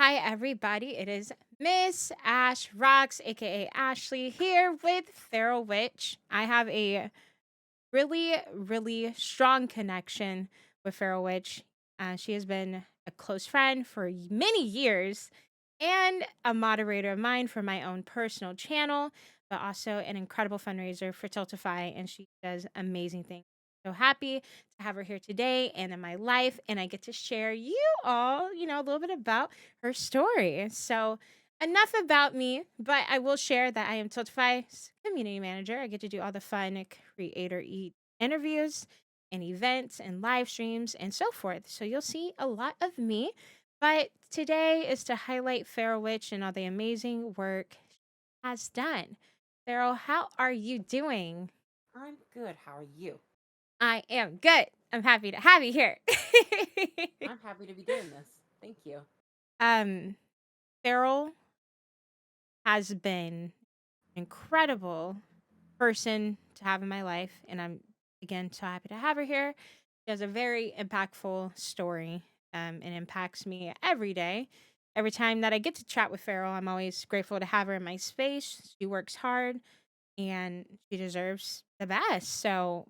Hi, everybody. It is Miss Ash Rocks, aka Ashley, here with FeralWitch. I have a really strong connection with FeralWitch. She has been a close friend for many years and a moderator of mine for my own personal channel, but also an incredible fundraiser for Tiltify, and she does amazing things. So happy to have her here today and in my life, and I get to share you all, a little bit about her story. So enough about me, but I will share that I am Tiltify's community manager. I get to do all the fun interviews and events and live streams and so forth. So you'll see a lot of me. But today is to highlight FeralWitch and all the amazing work she has done. Feral, how are you doing? I'm good. How are you? I am good. I'm happy to have you here. I'm happy to be doing this. Thank you. um, Feral has been an incredible person to have in my life, and I'm again so happy to have her here. She has a very impactful story, and impacts me every day. Every time that I get to chat with Feral, I'm always grateful to have her in my space. She works hard and she deserves the best. So,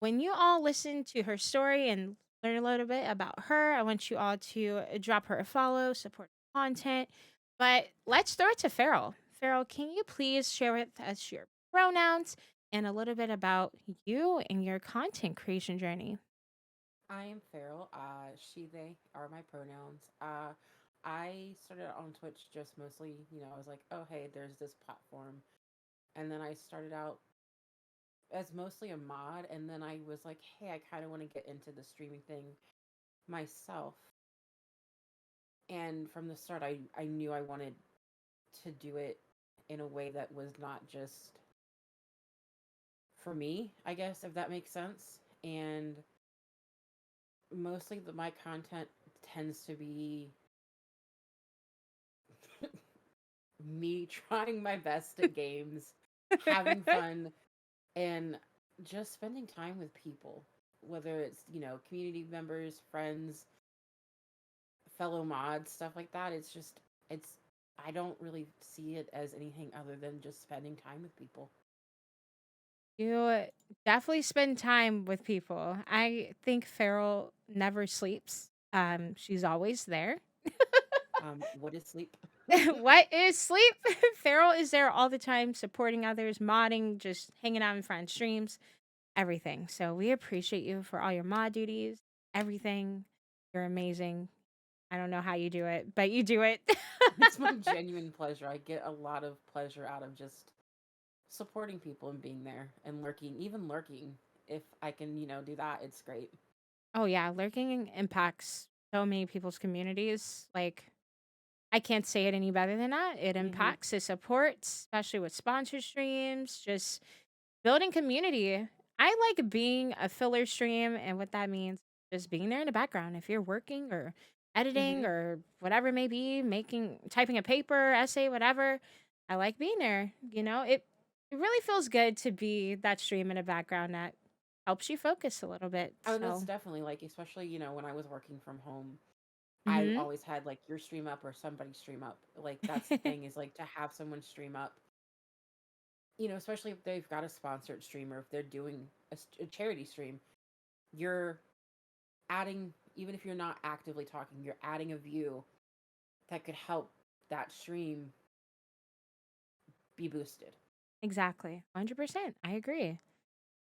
when you all listen to her story and learn a little bit about her, I want you all to drop her a follow, support her content. But let's throw it to Feral. Feral, can you please share with us your pronouns and a little bit about you and your content creation journey? I am Feral. She, they are my pronouns. I started on Twitch just mostly, I was like, oh, hey, there's this platform. And then I started out as mostly a mod. And then I was like, hey, I kind of want to get into the streaming thing myself. And from the start, I knew I wanted to do it in a way that was not just for me, I guess, if that makes sense. And mostly my content tends to be me trying my best at games, having fun, and just spending time with people, whether it's, community members, friends, fellow mods, stuff like that. It's, I don't really see it as anything other than just spending time with people. You definitely spend time with people. I think Feral never sleeps. She's always there. What is sleep? What is sleep? Feral is there all the time, supporting others, modding, just hanging out in front streams, everything. So we appreciate you for all your mod duties, everything. You're amazing. I don't know how you do it, but you do it. It's my genuine pleasure. I get a lot of pleasure out of just supporting people and being there and lurking, even lurking. If I can, do that, it's great. Oh yeah, lurking impacts so many people's communities. Like I can't say it any better than that. It Hmm. impacts the support, especially with sponsor streams, just building community. I like being a filler stream, and what that means, just being there in the background. If you're working or editing Hmm. or whatever it may be, typing a paper, essay, whatever, I like being there. It really feels good to be that stream in the background that helps you focus a little bit. Oh, and that's So, definitely like, especially, when I was working from home, I mhm. always had like your stream up or somebody stream up. Like, that's the thing is like to have someone stream up, especially if they've got a sponsored stream or if they're doing a charity stream, you're adding, even if you're not actively talking, you're adding a view that could help that stream be boosted. Exactly. 100%. I agree.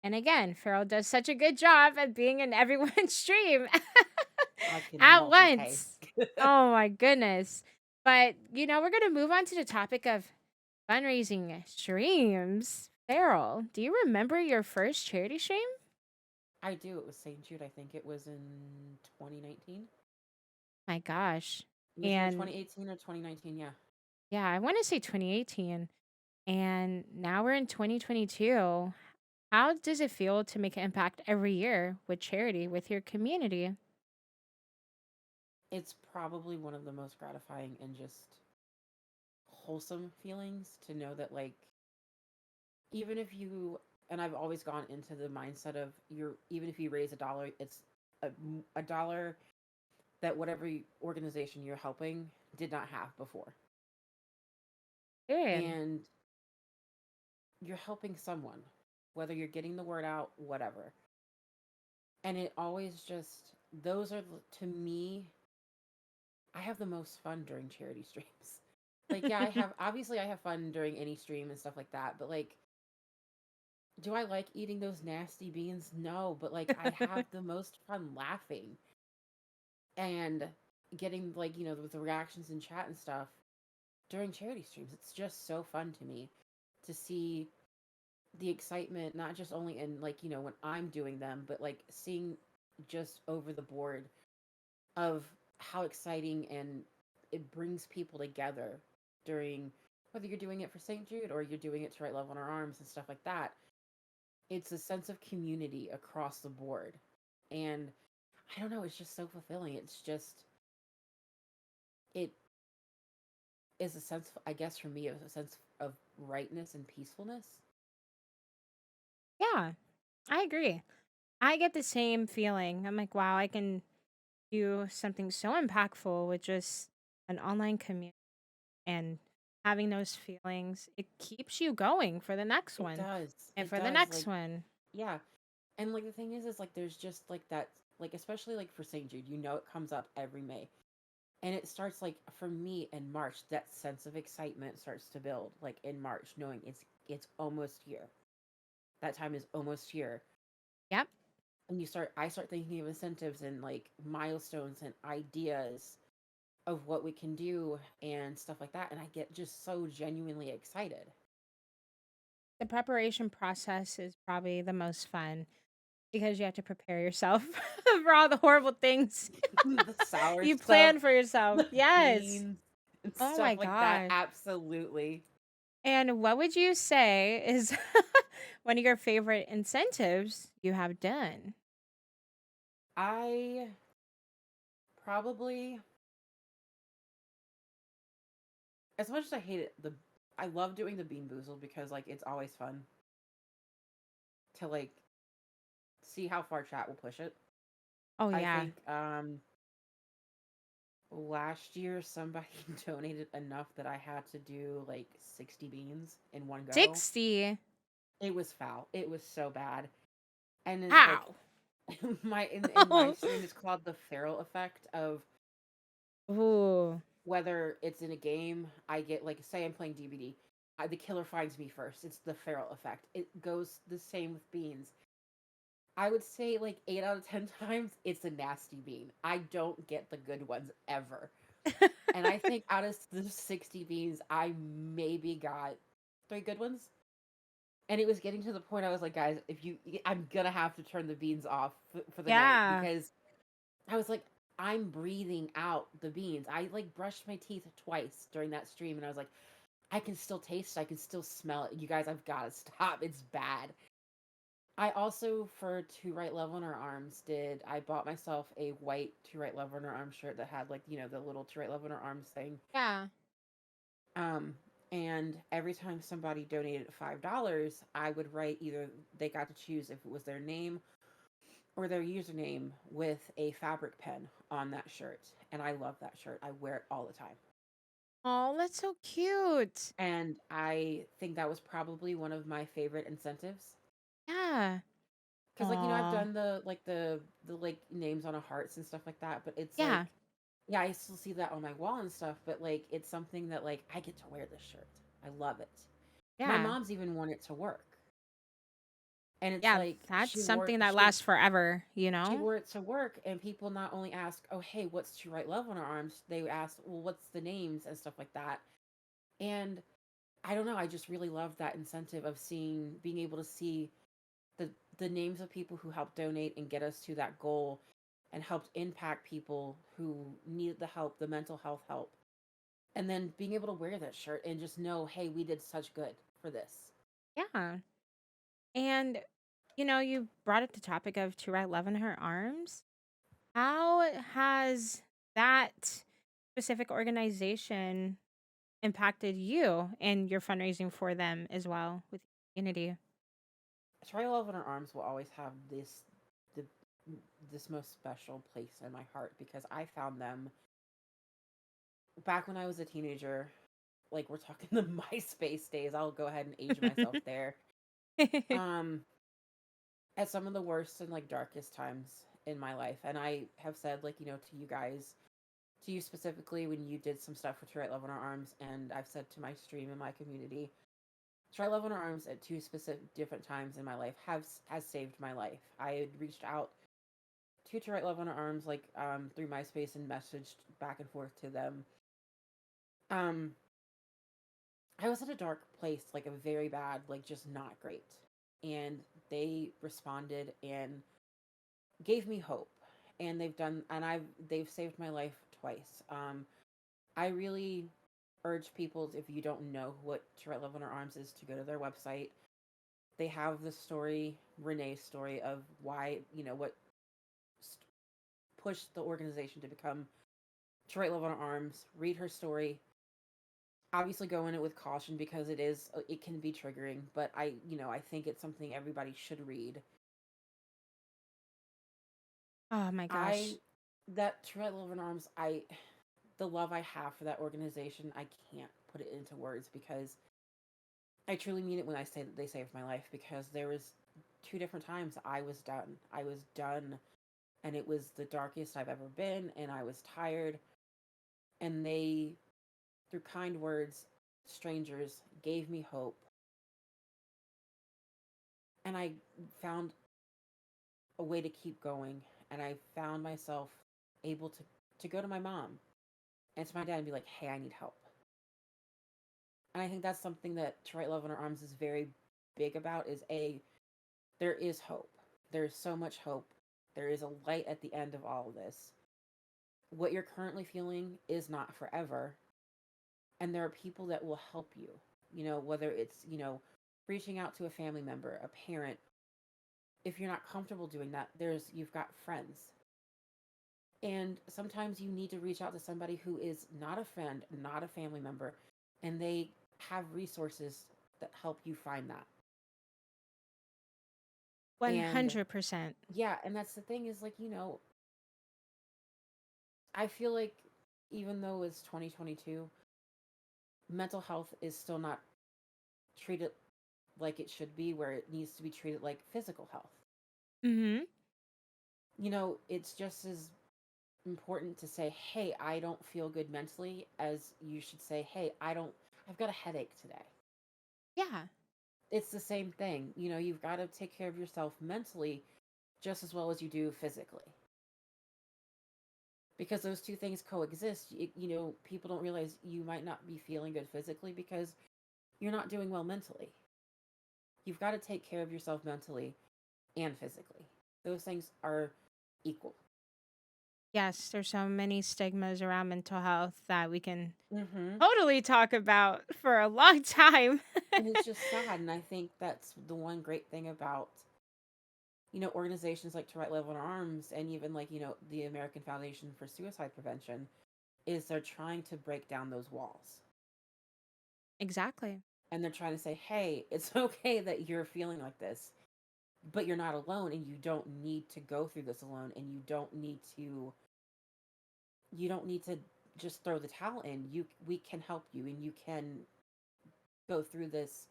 And again, Farrell does such a good job at being in everyone's stream I can at multitask. once. Oh my goodness. But, we're going to move on to the topic of fundraising streams. Farrell, do you remember your first charity stream? I do. It was St. Jude. I think it was in 2019. My gosh. It was either And 2018 or 2019. Yeah. yeah, I want to say 2018. And now we're in 2022. How does it feel to make an impact every year with charity, with your community? It's probably one of the most gratifying and just wholesome feelings to know that, like, even if you, and I've always gone into the mindset of even if you raise a dollar, it's a dollar that whatever organization you're helping did not have before. Good. And you're helping someone, whether you're getting the word out, whatever. And it always just, those are, to me, I have the most fun during charity streams. Like, yeah, obviously, I have fun during any stream and stuff like that, but like, do I like eating those nasty beans? No, but like, I have the most fun laughing and getting, like, with the reactions in chat and stuff during charity streams. It's just so fun to me to see the excitement, not just only in, like, when I'm doing them, but like seeing just over the board of how exciting and it brings people together during, whether you're doing it for St. Jude or you're doing it to write love on our arms and stuff like that. It's a sense of community across the board. And I don't know, it's just so fulfilling. It's just, it is a sense, I guess for me, it was a sense of rightness and peacefulness. Yeah, I agree. I get the same feeling. I'm like, wow, I can do something so impactful with just an online community and having those feelings. It keeps you going for the next It one does. and It for the does. next Like, one. yeah. And like the thing is like there's just like that, like especially like for St. Jude, it comes up every May. And it starts like for me in March, that sense of excitement starts to build like in March, knowing it's almost here. That time is almost here. Yep. And I start thinking of incentives and like milestones and ideas of what we can do and stuff like that. And I get just so genuinely excited. The preparation process is probably the most fun because you have to prepare yourself for all the horrible things The sour you stuff, plan for yourself. the Yes. beans and Oh stuff my like that. gosh. Absolutely. And what would you say is one of your favorite incentives you have done? I probably, as much as I hate it, I love doing the Bean Boozle because like it's always fun to like see how far chat will push it. Oh I yeah. think last year somebody donated enough that I had to do like 60 beans in one go. 60. It was foul. It was so bad. And then like Ow. in my stream it's called the feral effect of Ooh. whether it's in a game, I get like, say I'm playing DBD, the killer finds me first. It's the feral effect. It goes the same with beans. I would say like 8 out of 10 times it's a nasty bean. I don't get the good ones ever. And I think out of the 60 beans, I maybe got 3 good ones. And it was getting to the point I was like, guys, I'm gonna have to turn the beans off for the night Yeah. because I was like, I'm breathing out the beans. I like brushed my teeth twice during that stream and I was like, I can still taste it. I can still smell it. You guys, I've got to stop. It's bad. I also, for To Write Love on Our Arms, I bought myself a white To Write Love on Our Arms shirt that had like, the little To Write Love on Our Arms thing. Yeah. Um, and every time somebody donated $5, I would write either they got to choose if it was their name or their username with a fabric pen on that shirt. And I love that shirt. I wear it all the time. Oh, that's so cute. And I think that was probably one of my favorite incentives. Yeah. Cause like, I've Aw. done the like names on a hearts and stuff like that, but it's like, Yeah. yeah, I still see that on my wall and stuff, but like it's something that like I get to wear this shirt. I love it. My Yeah. mom's even worn it to work. And it's Yeah. like That's something that lasts forever, you she know? wore it to work and people not only ask, oh hey, what's To Write Love on Our Arms, they ask, well, what's the names and stuff like that. And I don't know, I just really love that incentive of being able to see the names of people who helped donate and get us to that goal and helped impact people who needed the help, the mental health help. And then being able to wear that shirt and just know, hey, we did such good for this. Yeah. And you brought up the topic of To Write Love in Her Arms. How has that specific organization impacted you and your fundraising for them as well with your community? To Write Love in Our Arms will always have the this most special place in my heart because I found them back when I was a teenager. Like we're talking the MySpace days. I'll go ahead and age myself there. Um, at some of the worst and like darkest times in my life, and I have said like to you guys, to you specifically, when you did some stuff for To Write Love on Our Arms, and I've said to my stream and my community, To Write Love on Our Arms at two specific different times in my life has saved my life. I had reached out to Write Love on Our Arms like through MySpace and messaged back and forth to them. Um, I was at a dark place, like a very bad, like just not great, and they responded and gave me hope, and they've saved my life twice. I really urge people, if you don't know what To Write Love on Our Arms is, to go to their website. They have the story, Renee's story of why what pushed the organization to become To Write Love on Our Arms. Read her story. Obviously, go in it with caution because it can be triggering, but I think it's something everybody should read. Oh my I gosh. that To Write Love on Our Arms, the love I have for that organization, I can't put it into words because I truly mean it when I say that they saved my life, because there was two different times I was done. I was done, and it was the darkest I've ever been, and I was tired, and they, through kind words, strangers, gave me hope, and I found a way to keep going, and I found myself able to go to my mom and to my dad and be like, "Hey, I need help." And I think that's something that To Write Love in Our Arms is very big about, is there is hope. There's so much hope. There is a light at the end of all of this. What you're currently feeling is not forever, and there are people that will help you. Whether it's, reaching out to a family member, a parent. If you're not comfortable doing that, you've got friends. And sometimes you need to reach out to somebody who is not a friend, not a family member, and they have resources that help you find that. And 100%. yeah, and that's the thing, is like, I feel like even though it's 2022, mental health is still not treated like it should be, where it needs to be treated like physical health. Mhm. It's just as important to say, "Hey, I don't feel good mentally," as you should say, "Hey, I've got a headache today." Yeah. It's the same thing. You've got to take care of yourself mentally just as well as you do physically. Because those two things coexist. People don't realize you might not be feeling good physically because you're not doing well mentally. You've got to take care of yourself mentally and physically. Those things are equal. Yes, there's so many stigmas around mental health that we can Mm-hmm. totally talk about for a long time. And it's just sad. And I think that's the one great thing about, organizations like To Write Love on Our Arms, and even like, the American Foundation for Suicide Prevention, is they're trying to break down those walls. Exactly. And they're trying to say, hey, it's okay that you're feeling like this, but you're not alone, and you don't need to go through this alone, and you don't need to just throw the towel in. We can help you, and you can go through this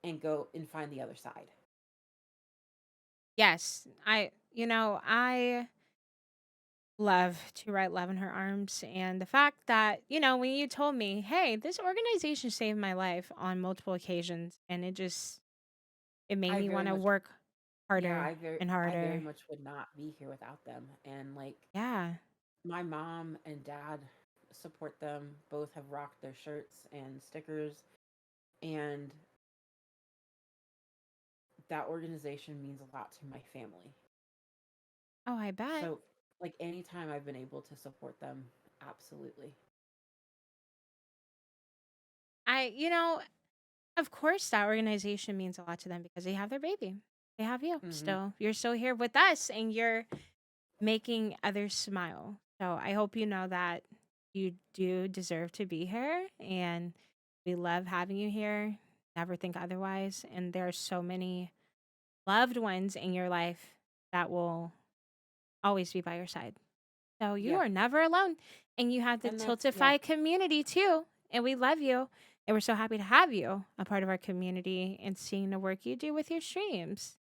and go and find the other side. Yes, I love to write Love in Her Arms, and the fact that, when you told me, "Hey, this organization saved my life on multiple occasions," and it made I me very wanna much work Yeah, harder and I very harder. much would not be here without them. And like, Yeah. my mom and dad support them. Both have rocked their shirts and stickers, and that organization means a lot to my family. Oh, I bet. So, like, anytime I've been able to support them, absolutely. I you know, of course, that organization means a lot to them because they have their baby. They have you Hmm. still. You're still here with us, and you're making others smile. So I hope you know that you do deserve to be here, and we love having you here. Never think otherwise. And there are so many loved ones in your life that will always be by your side. So you Yeah. are never alone. And you have the And that's, yeah. Tiltify community too. And we love you. And we're so happy to have you a part of our community and seeing the work you do with your streams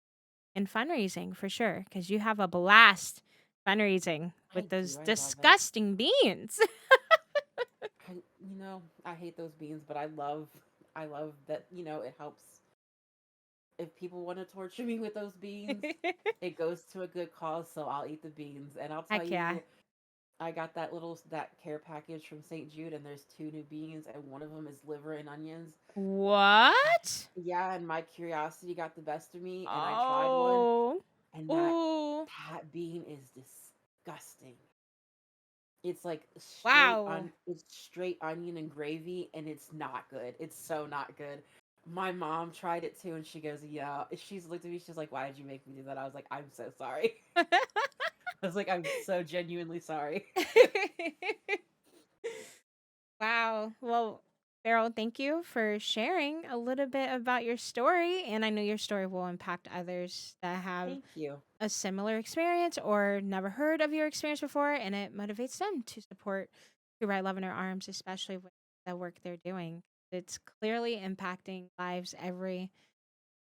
and fundraising for sure. Because you have a blast fundraising I with those do. I love it. disgusting beans. I hate those beans, but I love that, it helps. If people want to torture me with those beans, it goes to a good cause, so I'll eat the beans. And I'll tell Heck yeah. you, I got that care package from St. Jude, and there's two new beans, and one of them is liver and onions. What? Yeah, and my curiosity got the best of me, and I tried one, Oh. and that Ooh. that bean is disgusting. It's like Wow. it's straight onion and gravy, and it's not good. It's so not good. My mom tried it too, and she goes, "Yeah." She's looked at me. She's like, "Why did you make me do that?" I was like, "I'm so sorry." I was like, "I'm so genuinely sorry." Wow. Well, Farrell, thank you for sharing a little bit about your story. And I know your story will impact others that have Thank you. a similar experience or never heard of your experience before. And it motivates them to support Who Write Love in Our Arms, especially with the work they're doing. It's clearly impacting lives every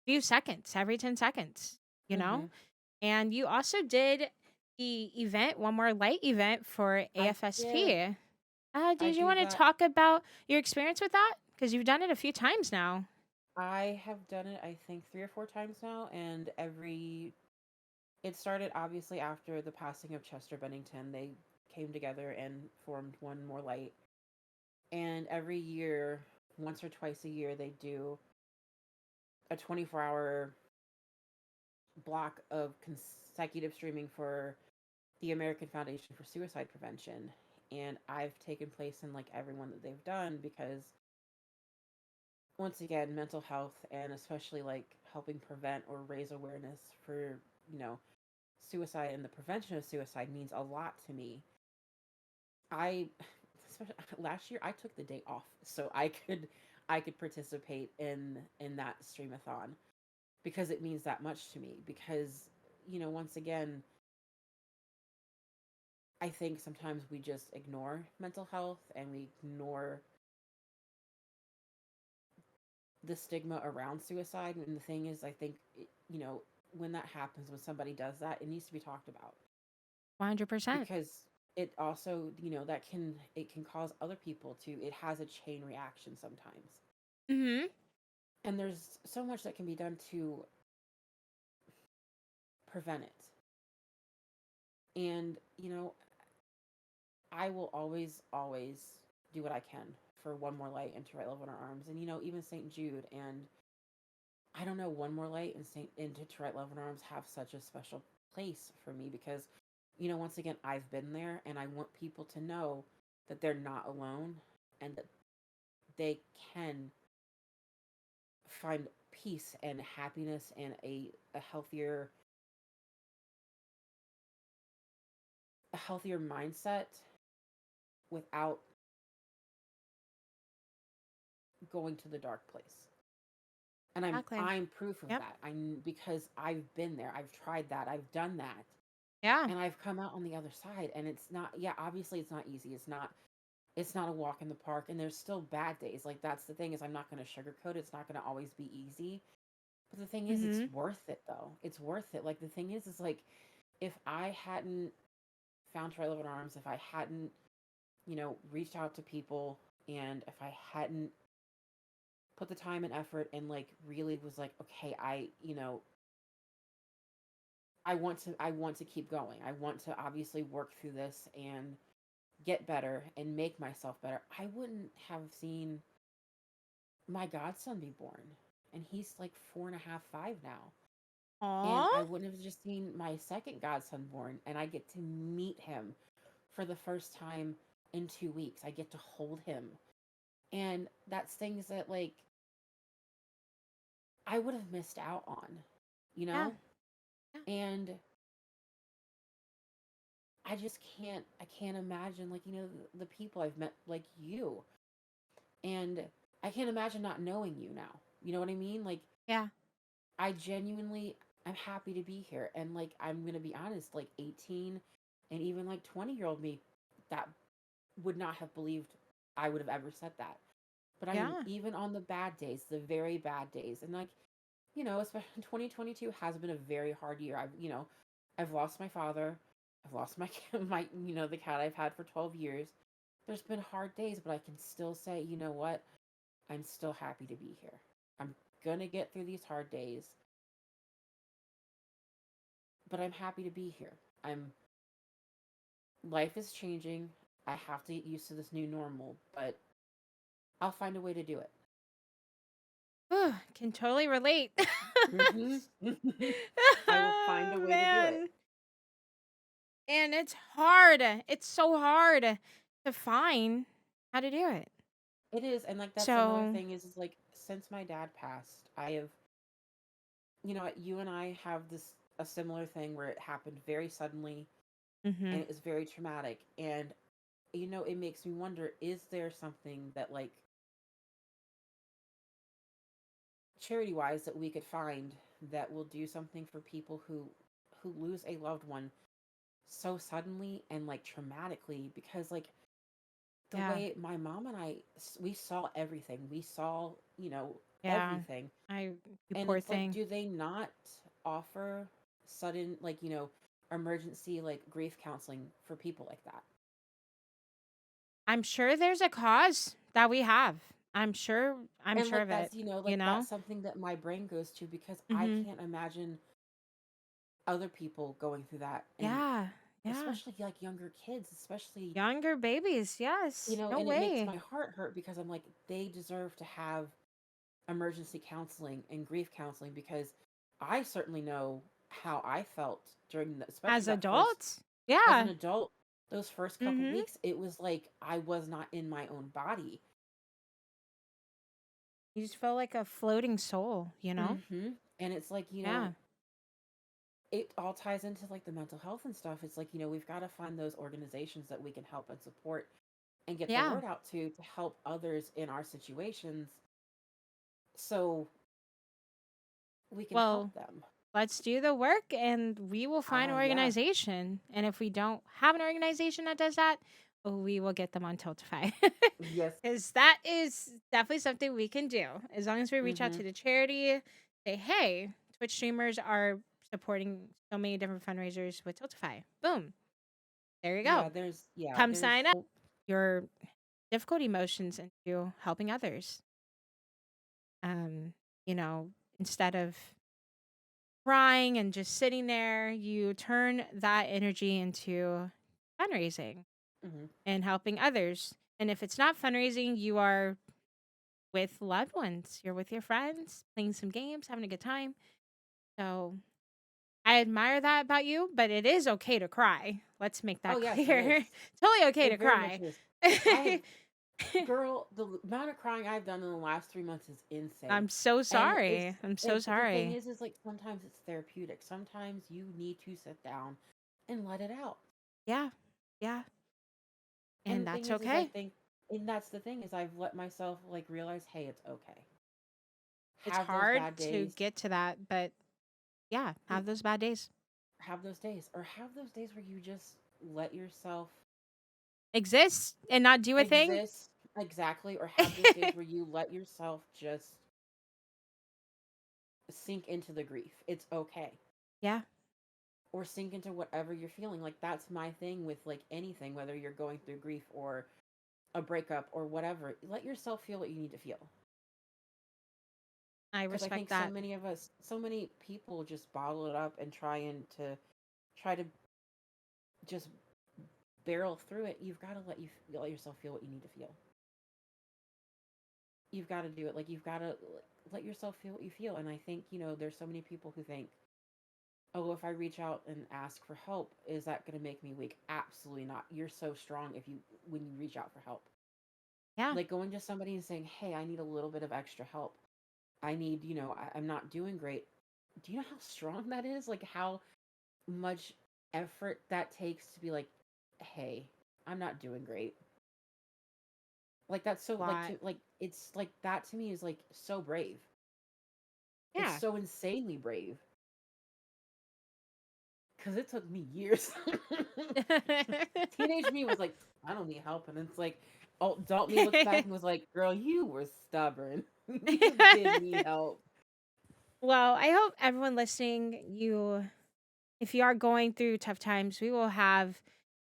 few seconds, every 10 seconds, you know? Mhm. And you also did the event, One More Light event for I did. AFSP. I Did you do want to that. talk about your experience with that? Because you've done it a few times now. I have done it, I think, 3 or 4 times now, and it started obviously after the passing of Chester Bennington. They came together and formed One More Light, and every year, once or twice a year, they do a 24-hour block of consecutive streaming for the American Foundation for Suicide Prevention. And I've taken place in like every one that they've done because, once again, mental health and especially like helping prevent or raise awareness for, you know, suicide and the prevention of suicide means a lot to me. I especially last year I took the day off so I could participate in that streamathon because it means that much to me because, once again, I think sometimes we just ignore mental health and we ignore the stigma around suicide. And the thing is, I think, when that happens, when somebody does that, it needs to be talked about 100%. because it also, it can cause other people to, it has a chain reaction sometimes. Mm-hmm. And there's so much that can be done to prevent it. And, I will always, always do what I can for One More Light and To Write Love in Our Arms. And, even St. Jude and I don't know, One More Light and To Write Love in Our Arms have such a special place for me because, once again, I've been there and I want people to know that they're not alone and that they can find peace and happiness and a healthier mindset without going to the dark place. And I'm Exactly. I'm proof of Yep. that. I'm because I've been there. I've tried that. I've done that. Yeah. And I've come out on the other side and it's not, yeah, obviously it's not easy. It's not a walk in the park and there's still bad days. Like that's the thing is I'm not going to sugarcoat it. It's not going to always be easy. But the thing is it's Mm-hmm. worth it though. It's worth it. Like the thing is like if I hadn't found Try Love in Arms, if I hadn't, reached out to people and if I hadn't put the time and effort and like really was like, okay, I want to keep going. I want to obviously work through this and get better and make myself better. I wouldn't have seen my godson be born. And he's like 4.5, 5 now. And Aw. I wouldn't have just seen my second godson born. And I get to meet him for the first time in 2 weeks. I get to hold him. And that's things that like I would have missed out on, you Yeah. know? Yeah. And I can't imagine like, the people I've met like you. And I can't imagine not knowing you now. You know what I mean? Like Yeah. I genuinely I'm happy to be here. And like, I'm going to be honest, like 18 and even like 20-year-old me, that would not have believed I would have ever said that. But I am, Yeah. even on the bad days, the very bad days. And like, especially 2022 has been a very hard year. I've lost my father. I've lost my my the cat I've had for 12 years. There's been hard days, but I can still say, you know what? I'm still happy to be here. I'm gonna get through these hard days, but I'm happy to be here. I'm Life is changing. I have to get used to this new normal, but I'll find a way to do it. Can totally relate. Hmm. I will find a Oh, way to do it. man. And it's hard. It's so hard to find how to do it. It is, and like that's another So, thing is like since my dad passed, I have you and I have this a similar thing where it happened very suddenly and mhm. it was very traumatic. And it makes me wonder, is there something that like charity wise that we could find that will do something for people who lose a loved one so suddenly and like traumatically, because like the Yeah. way my mom and we saw everything. We saw, Yeah. everything. I You And poor it's like, thing. do they not offer sudden, like, emergency, like, grief counseling for people like that? I'm sure there's a cause that we have. I'm And sure like, of it, that's, you like, that's know? something that my brain goes to, because I Mhm. can't imagine other people going through that. And Yeah. Yeah. especially like younger kids, especially, Younger babies. Yes. No and it makes way. my heart hurt, because I'm like, they deserve to have emergency counseling and grief counseling, because I certainly know how I felt during especially As that first, adults? as an Yeah. adult, those first couple Mhm. weeks. It was like I was not in my own body. You just feel like a floating soul, you know? And it's like, Yeah. it all ties into like the mental health and stuff. It's like, we've got to find those organizations that we can help and support and get the Yeah. word out to help others in our situations, so we can Well, help them. let's do the work and we will find an Yeah. organization. And if we don't have an organization that does that, we will get them on Tiltify. Yes. Because that is definitely something we can do. As long as we reach out Mm-hmm. to the charity, say, hey, Twitch streamers are supporting so many different fundraisers with Tiltify. Boom. There you go. Come There's sign up. Your difficult emotions into helping others. Um, you know, instead of crying and just sitting there, you turn that energy into fundraising mm-hmm. and helping others. And if it's not fundraising, you are with loved ones. You're with your friends, playing some games, having a good time. So I admire that about you, but it is okay to cry. Let's make Oh that yes, it is. clear. Totally okay to It very much cry. is. I have Girl, the amount of crying I've done in the last 3 months is insane. I'm so And it's sorry. I'm so but the thing sorry. is like sometimes it's therapeutic. Sometimes you need to sit down and let it out. Yeah. Yeah. And And the thing that's is I okay. think, and that's the thing, is I've let myself like realize, hey, it's okay. It's Have those hard bad to days. get to that, but yeah, And have those bad days. have those days, or have those days where you just let yourself Exist and not do a thing. exist. Exactly. Or have those days where you let yourself just sink into the grief. It's okay. Yeah. Or sink into whatever you're feeling. Like that's my thing with like anything, whether you're going through grief or a breakup or whatever. Let yourself feel what you need to feel. I Because I respect think so that. many of us, so many people just bottle it up and try to just barrel through it. You've got to let yourself feel what you need to feel. You've got to do it. Like you've got to let yourself feel what you feel. And I think, there's so many people who think, oh, if I reach out and ask for help, is that going to make me weak? Absolutely not. You're so strong when you reach out for help. Yeah. Like going to somebody and saying, hey, I need a little bit of extra help. I need, I'm not doing great. Do you know how strong that is? Like how much effort that takes to be like, hey, I'm not doing great. Like that's so like Lot. to like it's like that to me is like so brave. It's Yeah. so insanely brave. Because it took me years. Teenage me was like, I don't need help. And it's like, adult me looks back and was like, girl, you were stubborn. You did need help. Well, I hope everyone listening, if you are going through tough times, we will have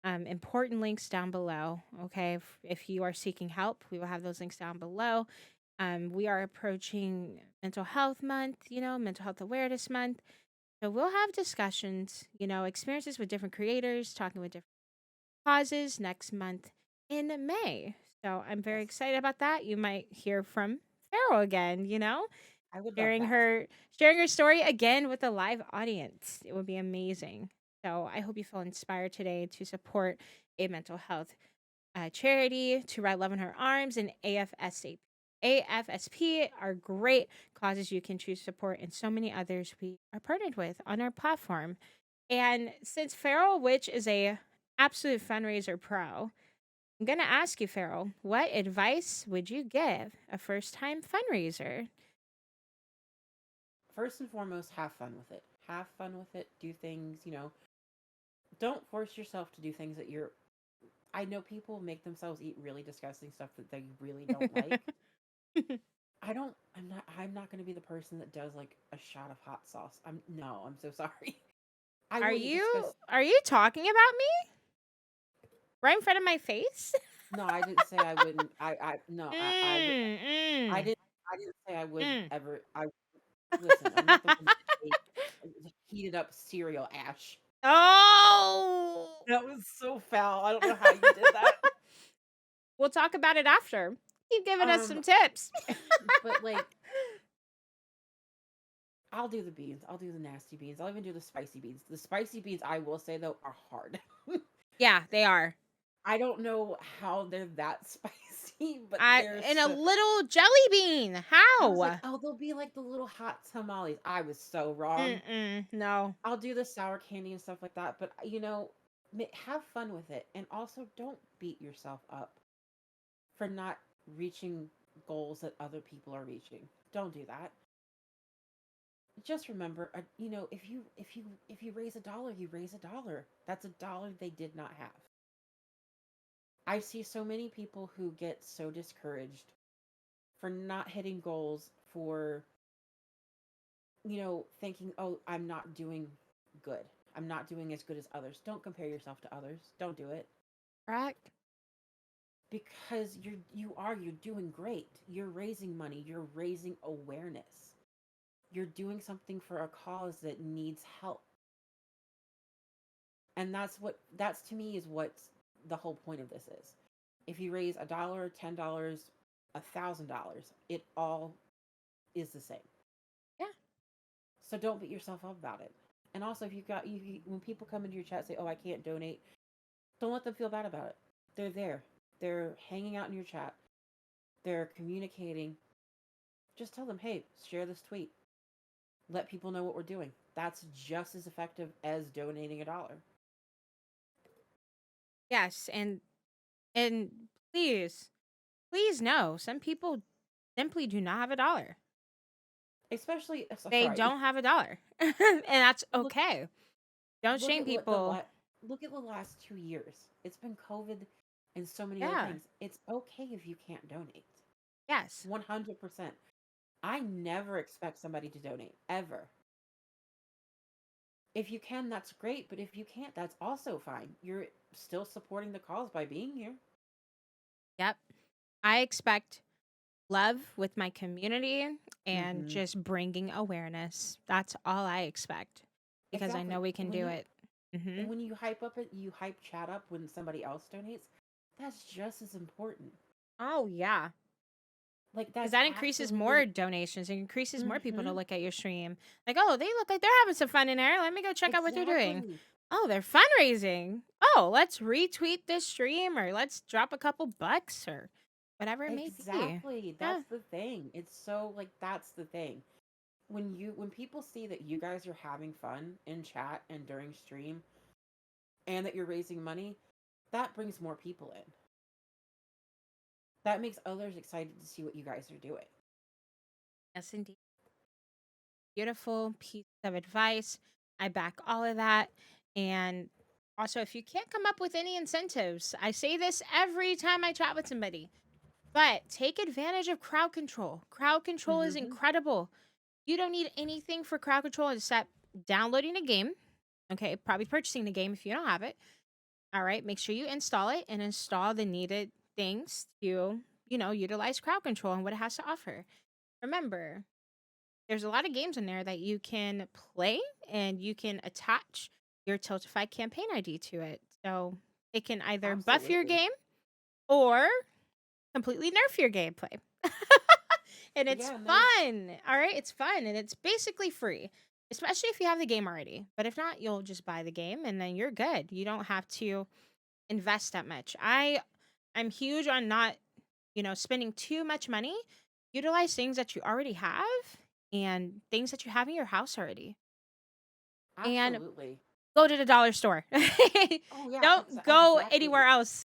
important links down below. Okay. If you are seeking help, we will have those links down below. We are approaching Mental Health Month, Mental Health Awareness Month. So we'll have discussions, experiences with different creators, talking with different causes next month in May. So I'm very Yes, excited about that. You might hear from Farrell again, I would love sharing that. her sharing her story again with a live audience. It would be amazing. So I hope you feel inspired today to support a mental health charity, to write Love in Her Arms, and AFSP. AFSP are great causes you can choose to support, and so many others we are partnered with on our platform. And since FeralWitch is a absolute fundraiser pro, I'm gonna ask you, Farrell, what advice would you give a first time fundraiser? First and foremost, have fun with it. Have fun with it. Do things, don't force yourself to do things that you're. I know people make themselves eat really disgusting stuff that they really don't like. I don't. I'm not. I'm not going to be the person that does like a shot of hot sauce. I'm no. I'm so sorry. I Are will eat disgust. you talking about me right in front of my face? No, I didn't say I wouldn't. I no. I would. Mm, I mm, didn't. I didn't say I would mm. ever. I listen. I'm not the one that ate heated up cereal ash. Oh. That was so foul. I don't know how you did that. We'll talk about it after. You've given us Um, some tips. but like, I'll do the beans. I'll do the nasty beans. I'll even do the spicy beans. The spicy beans, I will say though, are hard. Yeah, they are. I don't know how they're that spicy, but I they're and a so. little jelly bean. I was like, How? oh, they'll be like the little hot tamales. I was so wrong. Mm-mm, no. I'll do the sour candy and stuff like that, but have fun with it, and also don't beat yourself up for not reaching goals that other people are reaching. Don't do that. Just remember, if you raise $1, you raise $1. That's $1 they did not have. I see so many people who get so discouraged for not hitting goals, for thinking, oh, I'm not doing good. I'm not doing as good as others. Don't compare yourself to others. Don't do it. Correct. Because you're doing great. You're raising money. You're raising awareness. You're doing something for a cause that needs help. And that's to me is what the whole point of this is. If you raise $1, $10, $1,000, it all is the same. Yeah. So don't beat yourself up about it. And also, if you've got when people come into your chat and say, "Oh, I can't donate," don't let them feel bad about it. They're there. They're hanging out in your chat. They're communicating. Just tell them, "Hey, share this tweet. Let people know what we're doing." That's just as effective as donating $1. Yes, and please know, some people simply do not have a dollar. Especially, They sorry. don't have a dollar. And that's Look, okay. Don't look shame at what the people. look at the last 2 years. It's been COVID and so many other Yeah. things. It's okay if you can't donate. Yes. 100%. I never expect somebody to donate ever. If you can, that's great, but if you can't, that's also fine. You're still supporting the cause by being here. Yep. I expect love with my community and Mhm. just bringing awareness. That's all I expect because I know Exactly. we can do it. And Mhm. when you hype up it, you hype chat up when somebody else donates. That's just as important. Oh, yeah. Like Because that's that increases more absolutely. donations. It increases more people to Mhm. look at your stream. Like, oh, they look like they're having some fun in there. Let me go check out what they're doing. Exactly. Oh, they're fundraising. Oh, let's retweet this stream or let's drop a couple bucks or whatever it may be. Exactly. Yeah. That's the thing. It's so like that's the thing. When people see that you guys are having fun in chat and during stream and that you're raising money, that brings more people in. That makes others excited to see what you guys are doing. Yes, indeed. Beautiful piece of advice. I back all of that. And also, if you can't come up with any incentives, I say this every time I chat with somebody, but take advantage of crowd control. Crowd control is Hmm. incredible. You don't need anything for crowd control except downloading a game. Okay, probably purchasing the game if you don't have it. All right, make sure you install it and install the needed things to, utilize crowd control and what it has to offer. Remember, there's a lot of games in there that you can play and you can attach your Tiltify campaign ID to it. So it can either buff your Absolutely. game or completely nerf your gameplay. And it's Yeah, and there's fun. All right, it's fun and it's basically free, especially if you have the game already. But if not, you'll just buy the game and then you're good. You don't have to invest that much. I'm huge on not, spending too much money. Utilize things that you already have and things that you have in your house already. And absolutely. go to the dollar store. Oh yeah, Don't go anywhere exactly. else.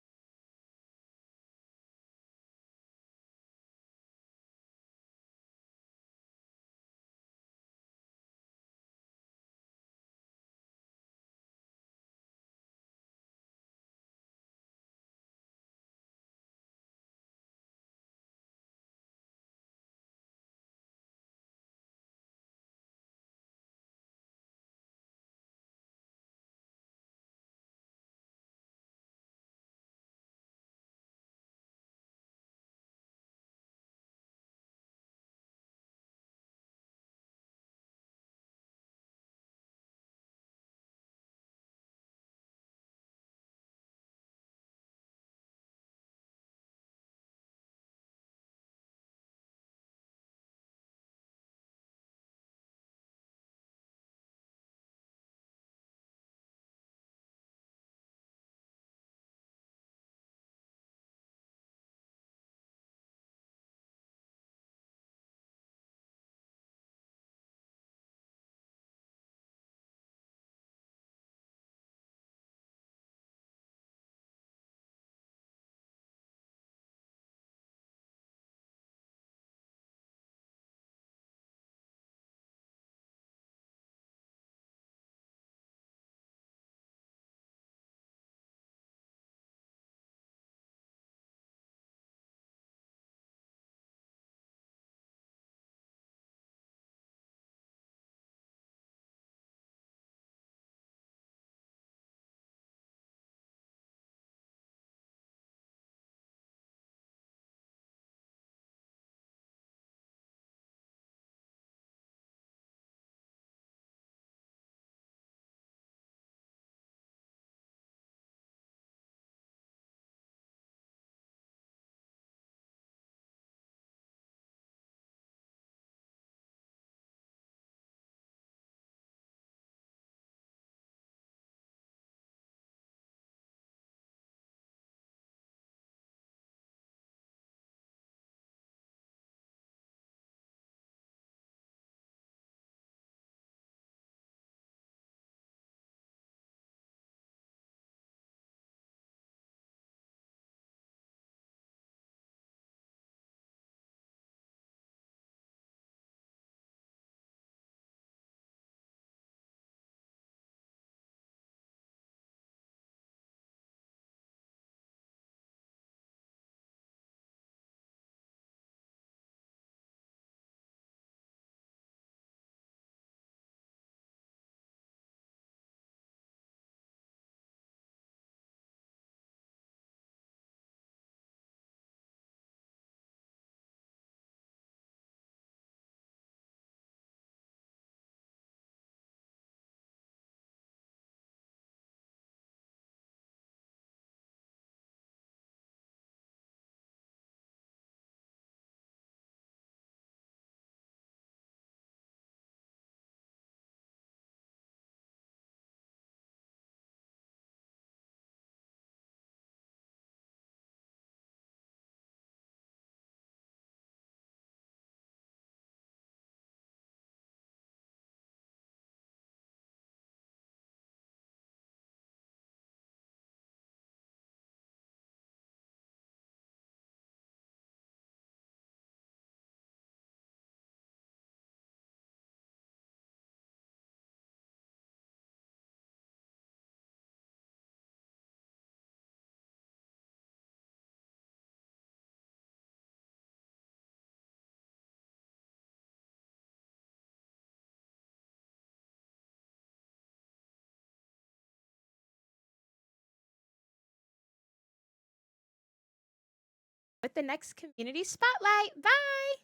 with the next community spotlight. Bye.